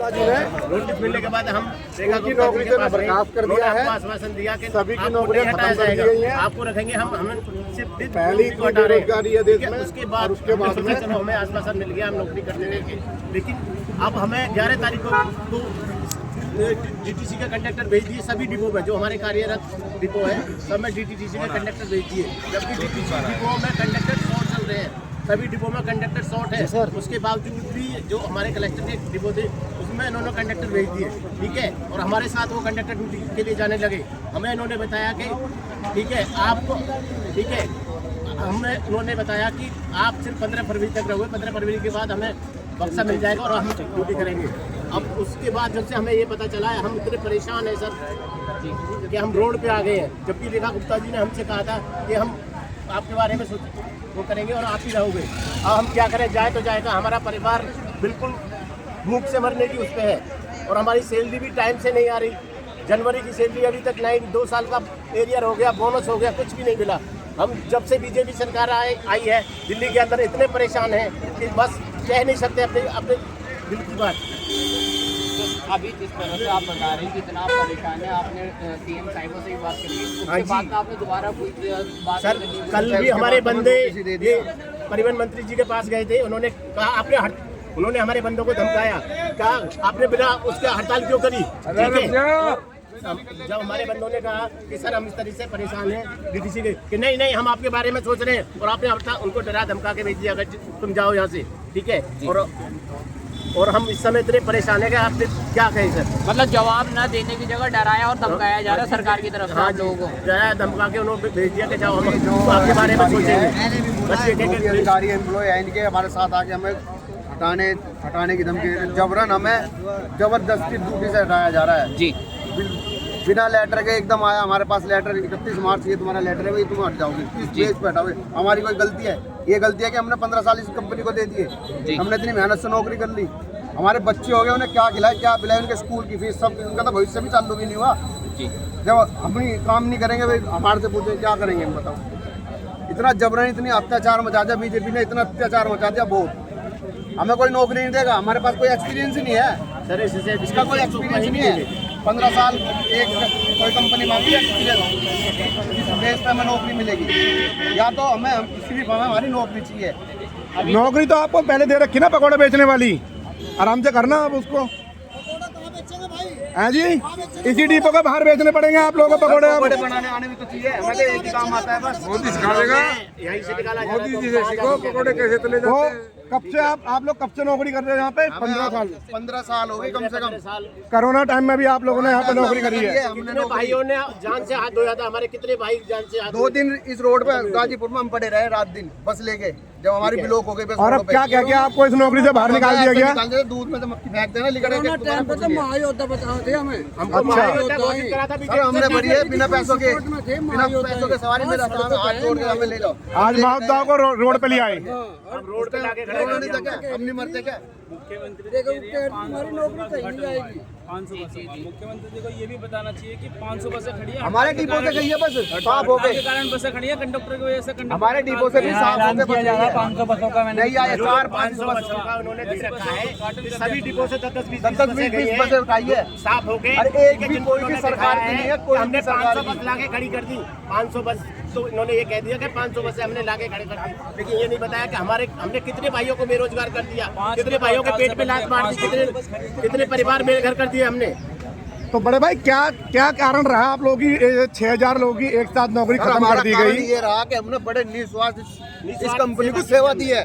Notice मिलने के बाद हम उनकी नौकरी से बर्खास्त कर दिया है। आश्वासन दिया कि सभी की आपको नौकरियां नहीं खत्म हटाया कर दी जाएगा, गई हैं। आपको रखेंगे। हम सिर्फ पहली को हटा रहे हैं। बेरोजगारी है देश में, उसके बाद और उसके बाद में चलो हमें आश्वासन मिल गया, हम नौकरी करने देंगे। लेकिन अब हमें 11 तारीख को डीटीसी का कंडक्टर भेज दिए सभी डिपो में, जो हमारे कार्यरत डिपो है सब में डीटीसी का कंडक्टर भेज दिए, जबकि डीटीसी डिपो में कंडक्टर शॉर्ट चल रहे हैं। सभी डिपो में कंडक्टर शॉर्ट है, उसके बावजूद भी जो हमारे कलेक्टर के डिपो थे उसमें इन्होंने कंडक्टर भेज दिए, ठीक है। और हमारे साथ वो कंडक्टर ड्यूटी के लिए जाने लगे। हमें इन्होंने बताया कि ठीक है आपको, ठीक है, हमें उन्होंने बताया कि आप सिर्फ 15 फरवरी तक रहोगे, 15 फरवरी के बाद हमें बक्सा मिल जाएगा और हम ड्यूटी करेंगे। अब उसके बाद जब से हमें ये पता चला है, हम इतने परेशान हैं सर कि हम रोड पे आ गए हैं। जबकि रेखा गुप्ता जी ने हमसे कहा था कि हम आपके बारे में वो करेंगे और आप ही रहोगे। अब हम क्या करें, जाए तो जाएगा, हमारा परिवार बिल्कुल भूख से मरने की उस पर है और हमारी सैलरी भी टाइम से नहीं आ रही। जनवरी की सैलरी अभी तक नहीं, 2 साल का एरियर हो गया, बोनस हो गया, कुछ भी नहीं मिला। हम जब से बीजेपी सरकार आई है दिल्ली के अंदर इतने परेशान हैं कि बस कह नहीं सकते अपने दिल की बात। अभी जिस तरह से आप बता रहे हैं कितना परेशान है, आपने सीएम साहिबों से भी बात करी, उसके बाद में आपने दोबारा कोई बात सर कल भी हमारे बंदे ये परिवहन मंत्री जी के पास गए थे, उन्होंने कहा उन्होंने हमारे बंदों को धमकाया, कहा आपने बिना उसके हड़ताल क्यों करी, ठीक है। जब हमारे बंदों ने कहा कि सर हम इस तरह से परेशान हैं डीटीसी के, कि नहीं हम आपके बारे में सोच रहे हैं, और आपने हड़ताल उनको डरा धमका के भेज दिया अगर तुम जाओ यहाँ से, ठीक है। और हम इस समय इतने परेशान है कि आप क्या कहें सर। मतलब जवाब न देने की जगह डराया और धमकाया जा रहा है सरकार की तरफ से। हाँ, लोगों को डराया धमका के उन्होंने भेज दिया कि जाओ हम आपके बारे में सोचेंगे। बस ये अधिकारी एम्प्लॉय है इनके हमारे साथ आके हमें हटाने की धमकी, जबरन हमें जबरदस्ती ड्यूटी से हटाया जा रहा है जी। बिना लेटर के एकदम आया हमारे पास लेटर, 31 मार्च ये तुम्हारा लेटर है भाई, तुम हट जाओगे, किस बेस पे हटाओगे। हमारी कोई गलती है? ये गलती है कि हमने 15 साल इस कंपनी को दे दिए, हमने इतनी मेहनत से नौकरी कर ली, हमारे बच्चे हो गए, उन्हें क्या खिलाए क्या पिलाए, उनके स्कूल की फीस सब, उनका तो भविष्य भी चालू भी नहीं हुआ। जब हम काम नहीं करेंगे भाई, हमारे से पूछे क्या करेंगे हम, बताओ। इतना जबरन, इतनी अत्याचार मचा दिया बीजेपी ने, इतना अत्याचार मचा दिया बहुत। हमें कोई नौकरी नहीं देगा, हमारे पास कोई एक्सपीरियंस ही नहीं है सर, इसका कोई एक्सपीरियंस नहीं है। 15 साल एक कोई कंपनी मांगी एक्सपीरियंस, इस बेस पे हमें नौकरी मिलेगी, या तो हमें किसी भी फॉर्म में हमारी नौकरी चाहिए। नौकरी तो आपको पहले दे रखी ना पकौड़े बेचने वाली, आराम से करना अब उसको। हाँ जी, इसी डिपो के बाहर बेचने पड़ेंगे आप लोगों को पकौड़े बनाने आने में तो चाहिए, हमें तो एक ही काम आता है बस। मोदी सिखा देगा, यहीं से निकाला मोदी जी से सीखो पकौड़े कैसे तले जाते हैं। कब से आप लोग कब से नौकरी कर रहे हैं यहाँ पे? 15 साल हो गए कम से कम। कोरोना टाइम में भी आप लोगों ने यहाँ पे नौकरी करी है। कितने भाइयों ने जान से हाथ धोया था, हमारे कितने भाई जान से हाथ 2 दिन इस रोड पे गाजीपुर में हम पड़े रहे रात दिन बस लेके, जब हमारी ब्लॉक हो गई बस। और अब क्या आपको इस नौकरी से बाहर निकाल दिया गया? दूध में तो मक्खी फेंक देना, लिखा हमने भरी है बिना पैसों के सवारी में रहता है, हाथ जोड़ के हमें ले जाओ। आज महाउद्योग को रोड पे ले आए, रोड पे लाके खड़े हम नहीं मरते क्या? हमारी नौकरी कहीं नहीं जाएगी। 500 बसें, मुख्यमंत्री जी को ये भी बताना चाहिए कि 500 बसें खड़ी है हमारे डिपो से गई है बस, साफ हो गए के कारण बसें खड़ी है, कंडक्टर की वजह से हमारे डिपो से भी साफ हो गए। 500 बसों का मैंने नहीं आए 400-500 बसों का उन्होंने दे रखा है, सभी डिपो से 10-20 बसें उठाई है, साफ हो गए। अरे एक भी कोई भी सरकार की नहीं है, कोई हमने 500 बस लाके खड़ी कर दी, 500 बस तो इन्होंने ये कह दिया कि 500 बसें हमने लाके खड़ी कर दी, लेकिन ये नहीं बताया कि हमने कितने भाइयों को बेरोजगार कर दिया, कितने भाइयों के पेट पे लात मार दी, कितने परिवार बेघर कर दिए हमने। तो बड़े भाई क्या कारण रहा आप लोगों की 6000 लोगों की एक साथ नौकरी खत्म कर दी गई? ये रहा कि हमने बड़े निस्वार्थ इस कंपनी को सेवा दी है,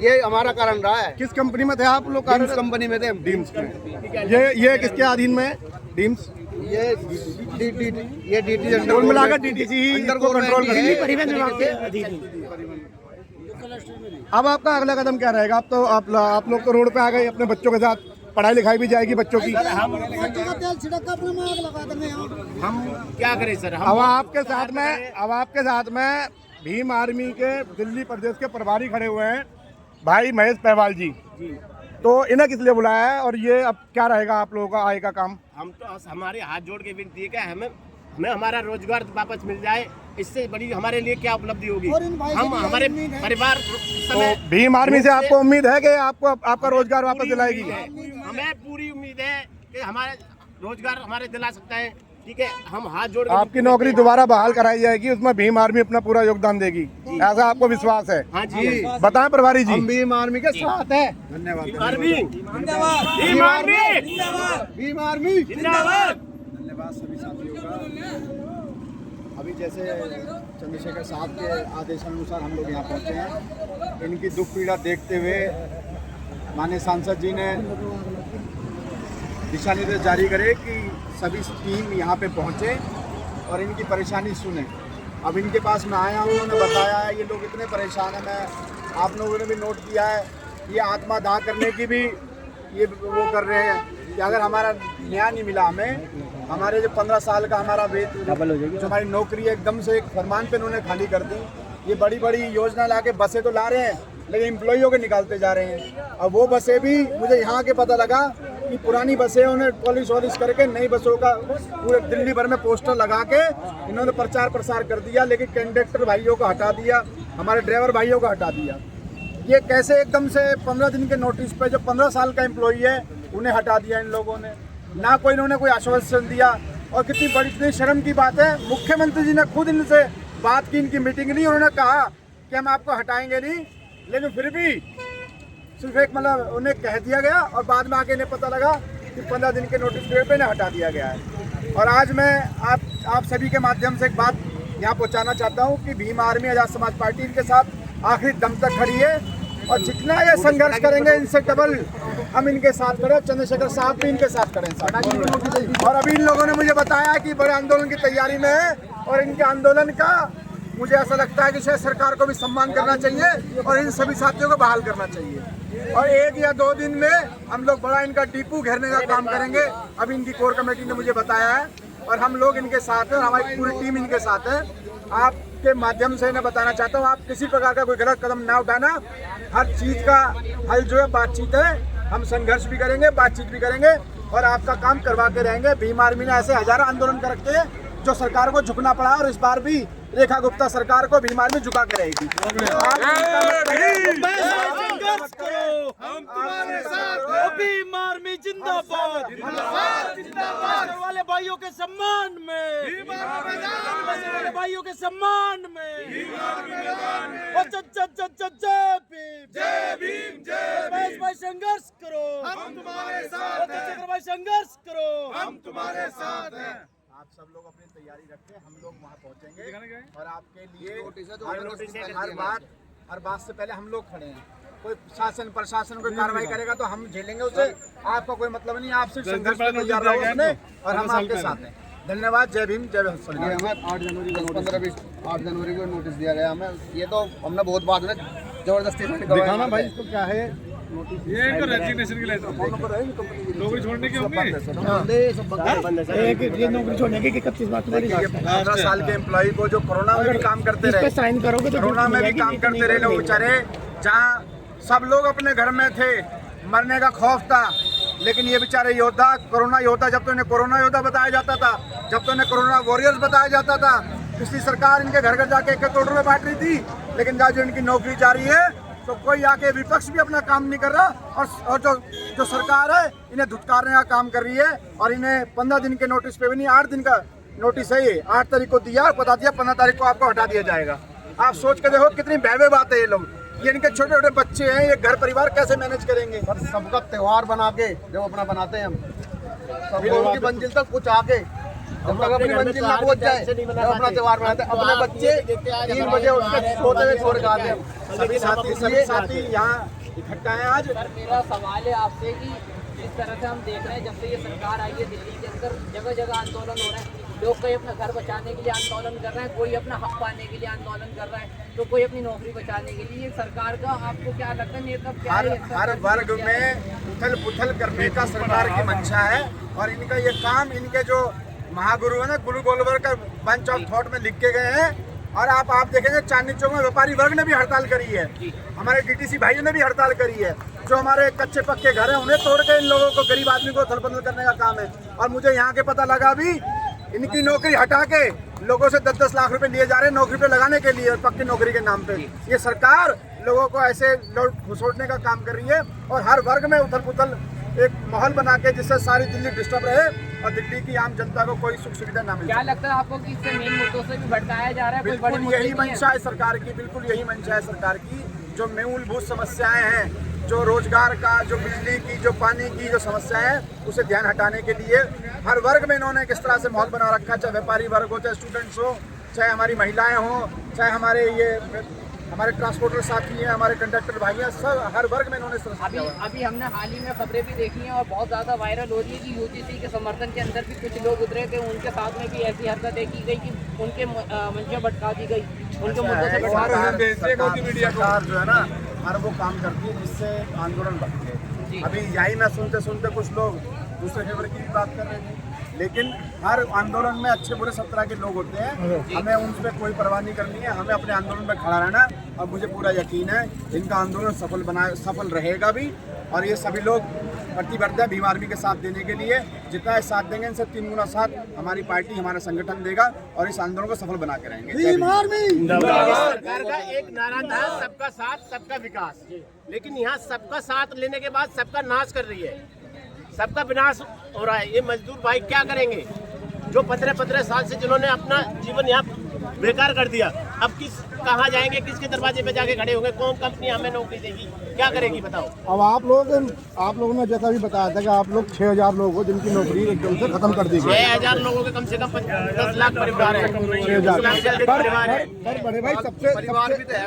ये हमारा कारण रहा है। किस कंपनी में थे आप लोग? डीम्स कंपनी में थे हम। डीम्स में। ये किसके अधीन में है डीम्स? ये डीटी कुल मिलाकर डीटीसी अंडर को कंट्रोल है, करेगी। परिवहन विभाग के अधीन। अब आपका अगला कदम क्या रहेगा? अब तो आप लोग तो रोड पे आ गए, अपने बच्चों के साथ पढ़ाई लिखाई भी जाएगी बच्चों की। हम क्या करें सर? अब आपके साथ में भीम आर्मी के दिल्ली प्रदेश के प्रभारी खड़े हुए हैं भाई महेश पहवाल जी, तो इन्हें किस लिए बुलाया है और ये अब क्या रहेगा आप लोगों का आगे का काम? हम तो हमारे हाथ जोड़ के विनती है कि हमें हमें हमारा रोजगार वापस मिल जाए, इससे बड़ी हमारे लिए क्या उपलब्धि होगी। हम हमारे परिवार इस तो समय भीम आर्मी से आपको उम्मीद है कि आपको आपका रोजगार वापस दिलाएगी? हमें पूरी उम्मीद है कि हमारे रोजगार हमारे दिला सकता है। ठीक है, हम हाथ जोड़ के आपकी नौकरी दोबारा बहाल कराई जाएगी, उसमें भीम आर्मी अपना पूरा योगदान देगी, ऐसा आपको विश्वास है? हाँ जी, बताएं प्रभारी जी। हम भीम आर्मी के साथ है। धन्यवाद। आर्मी जिंदाबाद, भीम आर्मी भीम आर्मी जिंदाबाद। धन्यवाद सभी साथियों का। अभी जैसे चंद्रशेखर साहब के आदेशानुसार हम लोग यहाँ पहुँचे हैं, इनकी दुख पीड़ा देखते हुए माननीय सांसद जी ने दिशा निर्देश जारी करे कि सभी टीम यहाँ पे पहुँचे और इनकी परेशानी सुने। अब इनके पास मैं आया हूँ, उन्होंने बताया है ये लोग इतने परेशान हैं। मैं आप लोगों ने भी नोट किया है, ये आत्मादाह करने की भी ये वो कर रहे हैं कि अगर हमारा न्याय नहीं मिला हमें, हमारे जो 15 साल का हमारा वेतन जो हमारी नौकरी है एकदम से एक फरमान पे उन्होंने खाली कर दी। ये बड़ी बड़ी योजना ला के बसें तो ला रहे हैं, लेकिन एम्प्लॉइयों के निकालते जा रहे हैं। अब वो बसें भी मुझे यहाँ के पता लगा कि पुरानी बसें उन्हें पॉलिश वॉलिश करके नई बसों का पूरे दिल्ली भर में पोस्टर लगा के इन्होंने प्रचार प्रसार कर दिया, लेकिन कंडक्टर भाइयों को हटा दिया, हमारे ड्राइवर भाइयों को हटा दिया। ये कैसे एकदम से 15 दिन के नोटिस पे जो 15 साल का एम्प्लॉई है उन्हें हटा दिया इन लोगों ने, ना कोई इन्होंने कोई आश्वासन दिया। और कितनी बड़ी इतनी शर्म की बात है, मुख्यमंत्री जी ने खुद इनसे बात की, इनकी मीटिंग ली, उन्होंने कहा कि हम आपको हटाएंगे नहीं, लेकिन फिर भी सिर्फ एक मतलब उन्हें कह दिया गया और बाद में आके इन्हें पता लगा कि 15 दिन के नोटिस पीरियड पे इन्हें हटा दिया गया है। और आज मैं आप सभी के माध्यम से एक बात यहाँ पहुँचाना चाहता हूँ कि भीम आर्मी आज़ाद समाज पार्टी इनके साथ आखिरी दम तक खड़ी है और जितना ये संघर्ष करेंगे इनसे डबल हम इनके साथ खड़े। चंद्रशेखर साहब भी इनके साथ खड़े हैं। और अभी इन लोगों ने मुझे बताया कि बड़े आंदोलन की तैयारी में है और इनके आंदोलन का मुझे ऐसा लगता है कि शायद सरकार को भी सम्मान करना चाहिए और इन सभी साथियों को बहाल करना चाहिए। और 1 या 2 दिन में हम लोग बड़ा इनका डिपो घेरने का काम करेंगे, अभी इनकी कोर कमेटी ने मुझे बताया है और हम लोग इनके साथ हैं और हमारी पूरी टीम इनके साथ है। आपके माध्यम से मैं बताना चाहता हूँ, आप किसी प्रकार का कोई गलत कदम ना उठाना। हर चीज़ का हल जो है बातचीत है, हम संघर्ष भी करेंगे, बातचीत भी करेंगे और आपका काम करवा के रहेंगे। भीम आर्मी ने ऐसे हजारों आंदोलन कर रखे हैं जो सरकार को झुकना पड़ा और इस बार भी रेखा गुप्ता सरकार को भीम आर्मी झुका के रहेगी। भीम आर्मी जिंदाबाद, जिंदाबाद वाले भाइयों के सम्मान में, वाले भाइयों के सम्मान में, जय भीम, जय भाई संघर्ष करो, हम तुम्हारे साथ हैं, भाई संघर्ष करो, हम तुम्हारे साथ हैं। आप सब लोग अपनी तैयारी रखें, हम लोग वहाँ पहुँचेंगे और आपके लिए हर बात से पहले हम लोग खड़े हैं। कोई शासन प्रशासन कोई कार्रवाई करेगा तो हम झेलेंगे उसे, आपका कोई मतलब नहीं, आप सिर्फ संघर्ष में तैयार रहो उसमें और हम आपके साथ हैं। धन्यवाद, जय भीम, जय भारत। हमें 8 जनवरी को 8 जनवरी को नोटिस दिया गया हमें। ये तो हमने बहुत बाद में जबरदस्ती दिखाना भाई, इसको क्या है ये एक रेजिग्नेशन की लेटर नौकरी छोड़ने की होंगी। नौकरी छोड़ने की 31 बात 15 साल के एम्प्लॉय को जो कोरोना में भी काम करते रहे, साइन करोगे तो कोरोना में भी काम करते रहे लोग बेचारे, जहाँ सब लोग अपने घर में थे, मरने का खौफ था, लेकिन ये बेचारे योद्धा, कोरोना योद्धा, जब तो इन्हें कोरोना योद्धा बताया जाता था, जब तो इन्हें कोरोना वॉरियर्स बताया जाता था। पिछली सरकार इनके घर घर जाके 1 करोड़ रुपए बांट रही थी, लेकिन जहाँ जो इनकी नौकरी जारी है तो कोई आके विपक्ष भी अपना काम नहीं कर रहा और जो सरकार है इन्हें धुतकारने का काम कर रही है। और इन्हें 15 दिन के नोटिस पे भी नहीं, 8 दिन का नोटिस है। ये 8 तारीख को दिया, बता दिया 15 तारीख को आपको हटा दिया जाएगा। आप सोच के देखो कितनी भयावह बात है। ये लोग, ये इनके छोटे छोटे बच्चे हैं, ये घर परिवार कैसे मैनेज करेंगे। सबका त्यौहार बना के जब अपना बनाते हैं हम, सबको उनकी मंजिल तक कुछ आके जब तक अपनी मंजिल ना पहुंच जाए जब अपना त्यौहार मनाते हैं। अपने बच्चे 3 बजे उसके सोते हुए छोड़ के आते हैं। सभी साथी यहाँ इकट्ठा है आज। सर मेरा सवाल है आपसे कि जिस तरह से हम देख रहे हैं, जब से ये सरकार आई है दिल्ली के अंदर जगह जगह आंदोलन हो रहे हैं, लोग कोई अपना घर बचाने के लिए आंदोलन कर रहे हैं, कोई अपना हक पाने के लिए आंदोलन कर रहा है, तो कोई अपनी नौकरी बचाने के लिए। सरकार का आपको क्या लगता है नेता क्या है? हर वर्ग में उथल पुथल करने का सरकार की मंशा है और इनका ये काम, इनके जो महागुरु है ना, गुरु गोलवर का बंच ऑफ थॉट में लिख के गए हैं। और आप देखेंगे चांदनी चौक में व्यापारी वर्ग ने भी हड़ताल करी है, हमारे डीटीसी भाइयों ने भी हड़ताल करी है। जो हमारे कच्चे पक्के घर हैं उन्हें तोड़ के इन लोगों को, गरीब आदमी को थल-बंदल करने का काम है। और मुझे यहाँ के पता लगा भी इनकी नौकरी हटा के लोगों से 10-10 लाख रुपए लिए जा रहे हैं नौकरी पे लगाने के लिए, पक्की नौकरी के नाम पे। ये सरकार लोगों को ऐसे घुसोटने का काम कर रही है और हर वर्ग में उथल पुथल एक माहौल बना के, जिससे सारी दिल्ली डिस्टर्ब रहे और दिल्ली की आम जनता को कोई सुख सुविधा ना मिले। क्या लगता है आपको कि इससे मेन मुद्दों से भी भटकाया जा रहा है? कोई बड़े बिल्कुल मुद्दे यही नहीं है? मंशा है सरकार की, बिल्कुल यही मंशा है सरकार की। जो मूलभूत समस्याएं हैं, जो रोजगार का, जो बिजली की, जो पानी की जो समस्या है, उसे ध्यान हटाने के लिए हर वर्ग में इन्होंने किस तरह से माहौल बना रखा है, चाहे व्यापारी वर्ग हो, चाहे स्टूडेंट्स हो, चाहे हमारी महिलाएं हो, चाहे हमारे ट्रांसपोर्टर साथी हैं, हमारे कंडक्टर भाई हैं, सब हर वर्ग में इन्होंने अभी हमने हाल ही में खबरें भी देखी हैं और बहुत ज़्यादा वायरल हो रही है कि यूजीसी के समर्थन के अंदर भी कुछ लोग उतरे थे, उनके साथ में भी ऐसी हरकतें की गई कि उनके मंशा भटका दी गई, उनके मुद्दों से भटका दी गई। सरकार जो है ना हर वो काम करती है जिससे आंदोलन बढ़ते हैं। अभी यही ना सुनते सुनते कुछ लोग दूसरे फेवर की भी बात कर रहे थे, लेकिन हर आंदोलन में अच्छे बुरे सब तरह के लोग होते हैं, हमें उन पर कोई परवाह नहीं करनी है, हमें अपने आंदोलन में खड़ा रहना। और मुझे पूरा यकीन है इनका आंदोलन सफल रहेगा भी, और ये सभी लोग प्रतिबद्ध है भीम आर्मी के साथ देने के लिए। जितना साथ देंगे इनसे 3 गुना साथ हमारी पार्टी, हमारा संगठन देगा और इस आंदोलन को सफल बना के रहेंगे। सरकार का एक नारा था, सबका साथ सबका विकास, लेकिन यहाँ सबका साथ लेने के बाद सबका नाश कर रही है, सबका विनाश हो रहा है। ये मजदूर भाई क्या करेंगे जो 15-15 साल से जिन्होंने अपना जीवन यहाँ बेकार कर दिया, अब कहाँ जाएंगे, किसके दरवाजे पे जाके खड़े होंगे, कौन कंपनी हमें नौकरी देगी, क्या करेगी बताओ। अब आप लोगों ने जैसा भी बताया था कि आप लोग 6000 लोग हो जिनकी नौकरी एकदम से खत्म कर दी गई। 6000 लोगों के कम से कम 10 लाख परिवार है, 6000 बड़े भाई सबसे परिवार भी तो है,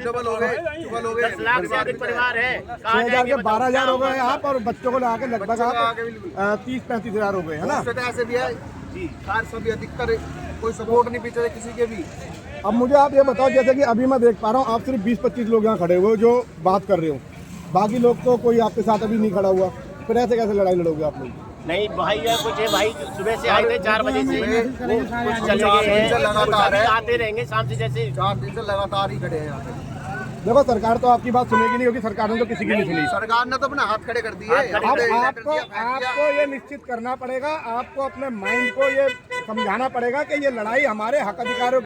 डबल हो गए, 10 लाख से अधिक परिवार है। 6000 के 12000 हो गए आप, और बच्चों को लगा के लगभग आप 30-35 हजार हो गए, है ना। ऐसे भी है जी, कार सभी अधिकतर कोई सपोर्ट नहीं पीछे किसी के भी। अब मुझे आप ये बताओ, जैसे कि अभी मैं देख पा रहा हूँ आप सिर्फ 20-25 लोग यहाँ खड़े हुए हो जो बात कर रहे हो, बाकी लोग तो कोई आपके साथ अभी नहीं खड़ा हुआ, फिर ऐसे कैसे लड़ाई लड़ोगे आप लोग? नहीं भाई है कुछ है भाई, सुबह से आए थे 4 बजे से, वो कुछ चले गए हैं, लगातार अभी आते रहेंगे शाम से, जैसे 4 दिन से लगातार ही खड़े हैं यहाँ पे। देखो सरकार तो आपकी बात सुनेगी नहीं, क्योंकि सरकार ने तो किसी की नहीं सुनी। सरकार ने तो अपने हाथ खड़े कर दिए। अब आपको ये निश्चित करना पड़ेगा, आपको अपने माइंड को ये समझाना पड़ेगा कि ये लड़ाई हमारे हक अधिकारों